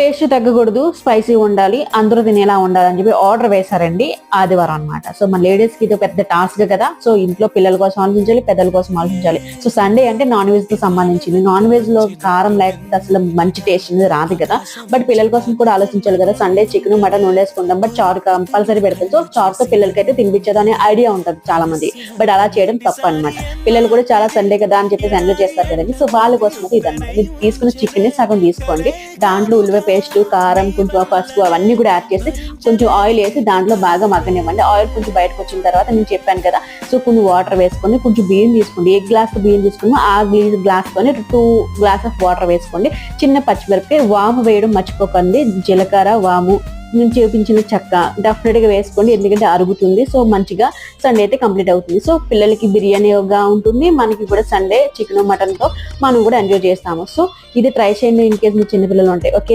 Taste తగ్గకూడదు, spicy ఉండాలి, అందరూ తినేలా ఉండాలని చెప్పి ఆర్డర్ వేశారండి ఆదివారం అనమాట. సో మన లేడీస్ కి ఇది పెద్ద టాస్క్ కదా. సో ఇంట్లో పిల్లల కోసం ఆలోచించాలి, పెద్దల కోసం ఆలోచించాలి. సో సండే అంటే నాన్ వెజ్ తో సంబంధించింది. నాన్ వెజ్ లో కారం లేకపోతే అసలు మంచి టేస్ట్ అనేది రాదు కదా. బట్ పిల్లల కోసం కూడా ఆలోచించాలి కదా. సండే చికెన్ మటన్ వండేసుకుంటాం, బట్ చారు కంపల్సరీ పెడతాం. సో చారుతో పిల్లలకైతే తినిపించదు అనే ఐడియా ఉంటుంది చాలా మంది. బట్ అలా చేయడం తప్పు అనమాట. పిల్లలు కూడా చాలా సండే కదా అని చెప్పేసి ఎంజాయ్ చేస్తారు కదండి. సో వాళ్ళ కోసం అయితే ఇదన్నమాట. మీరు తీసుకున్న చికెన్ ని సగం తీసుకోండి, దాంట్లో ఉల్లిపాయ పేస్ట్, కారం, కొంచెం పసుపు అవన్నీ కూడా యాడ్ చేసి కొంచెం ఆయిల్ వేసి దాంట్లో బాగా మగ్గనివ్వండి. ఆయిల్ కొంచెం బయటకు వచ్చిన తర్వాత నేను చెప్పాను కదా, సో కొన్ని వాటర్ వేసుకొని కొంచెం బియ్యం తీసుకోండి. ఏ గ్లాస్ బియ్యం తీసుకున్నా ఆ గ్లాస్ తోని 2 గ్లాస్ ఆఫ్ వాటర్ వేసుకోండి. చిన్న పచ్చిమిరపకాయ, వాము వేయడం మర్చిపోకండి. జీలకర్ర, వాము, నేను చూపించిన చెక్క డెఫినెట్ గా వేసుకోండి, ఎందుకంటే అరుగుతుంది. సో మంచిగా సండే అయితే కంప్లీట్ అవుతుంది. సో పిల్లలకి బిర్యానీగా ఉంటుంది, మనకి కూడా సండే చికెన్ మటన్ తో మనం కూడా ఎంజాయ్ చేస్తాము. సో ఇది ట్రై చేయండి ఇన్ కేస్ మీ చిన్న పిల్లలు ఉంటాయి. ఓకే.